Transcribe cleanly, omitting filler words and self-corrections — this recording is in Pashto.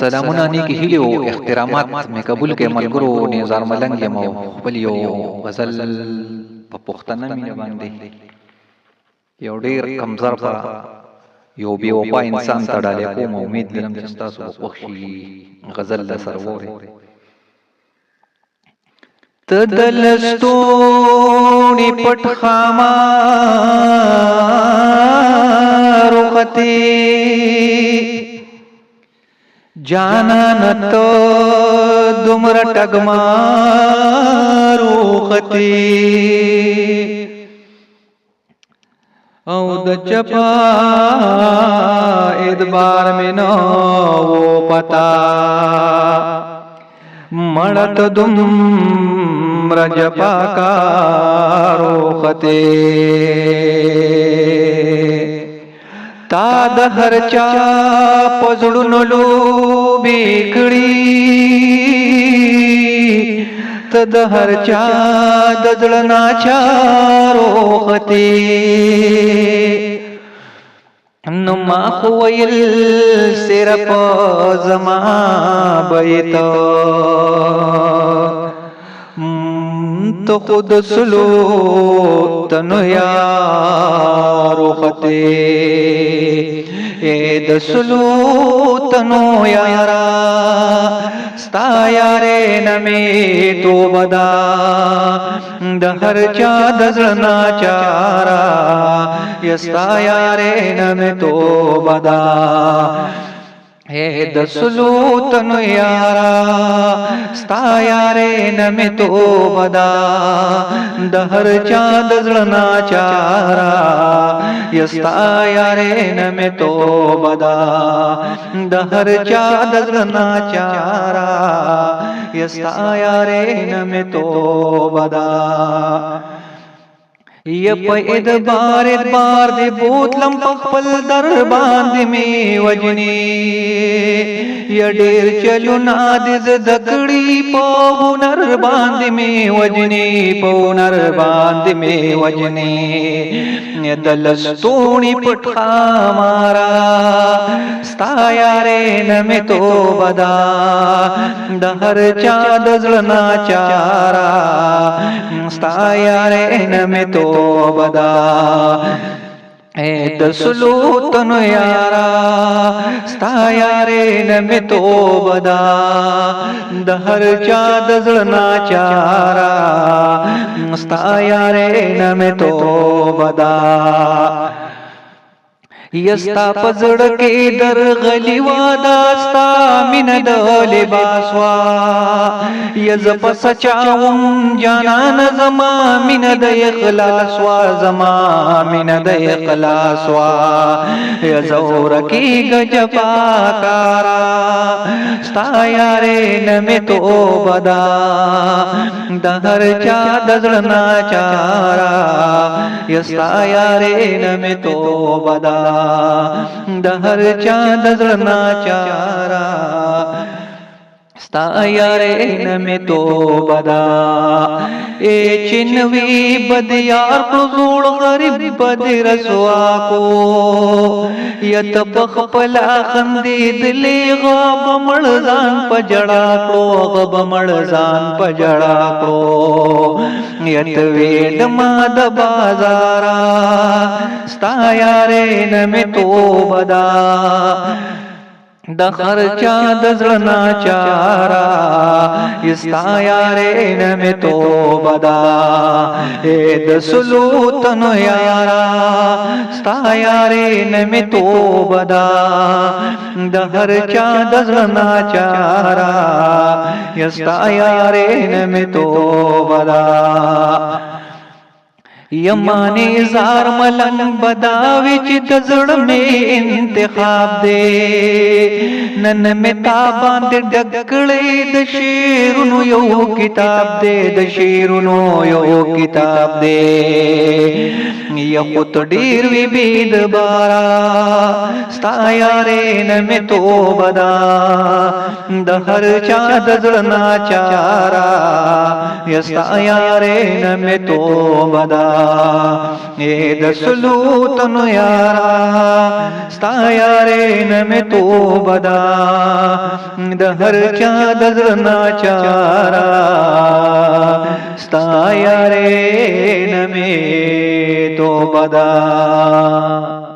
سلامونه نیکی هیلې او احترامات مې قبول کړئ ملګرو. نظار ملنګ یم او خپل یو غزل په پښتنه مینه باندې یو ډېر کمزرفه یو بې وفا انسان ته ډالۍ کوم. امید لرم چې ستاسو به خوښ شي. غزل د سرورې ته د لستوڼي پټ ښامار وختې جانان تو دومره ټګمار وختې او د چپا ادبار مې نو پتا مړت دومره جپاکار وختې تا د هر چا پزړونو لوبې کړې ته د هر چا د زړه ناچار وختې نو ما خو ویل صرف زما بیت تو خود سلو تنو یار وختې اے د سلو تنو یارا ستا یارې نمې تو بدا د هر چا د زړه ناچارا یستا یارې نمې تو بدا اے د سلو تنو یارا ستا یارې نمې تو بدا د هر چا د زړه ناچارا یستا یارې نمې تو بدا د هر چا د زړه ناچارا یستا یارې نمې تو بدا یا په ادبار دې بوتلم په خپل در باندې می وجني یا ډېر چلونا دې زدکړي په هنر باندې می وجني په هنر باندې می وجني د لستوڼي پټ ښامارا ستا یارې نمې تو بدا د هر چا د زړه ناچارا ستا یارې نمې تو بدا اے د سلو تنو یارا ستا یارې نمې تو بدا د هر چا د زړه ناچارا ستا یارې نمې تو بدا یستا پزړ کې در غلی وادا ستا مين د لباس وا یز پس چاوم جانان زما مين د اخلاص وا زما مين د اخلاص وا یزور کې گجپا کارا ستا یارې نمې تو بدا د هر چا د زړه ناچارا یستا یارې نمې تو بدا د هر چا د زړه ناچارا ستا یارې نمې تو بدا اے چنوي بد یار کو زوړ غریب بد رسوا کو یت بخپلا خندې دلې غاب مړ ځان پجړا کو غاب مړ ځان پجړا کو یت وېد ما د بازارا ستا یارې نمې تو بدا د هر چا د زړه ناچارا یستا یارې نمې تو بدا اے د سلو تنو یارا ستا یارې نمې تو بدا د هر چا د زړه ناچارا یستا یارې نمې تو بدا یمانی زار ملنګ بداوی چې د زړه مې انتخاب دے نن مې تا باندې ډکړې د شیرونو یو کتاب دے د شیرونو یو کتاب دے یخوت ډیر وی بيد بارا ستا یارین می توبه دا د هر چا د زړه ناچارا یستا یارین می توبه دا اے د سلوطنو یارا ستا یارین می توبه دا د هر چا د زړه ناچارا ستا یارین می توبه دا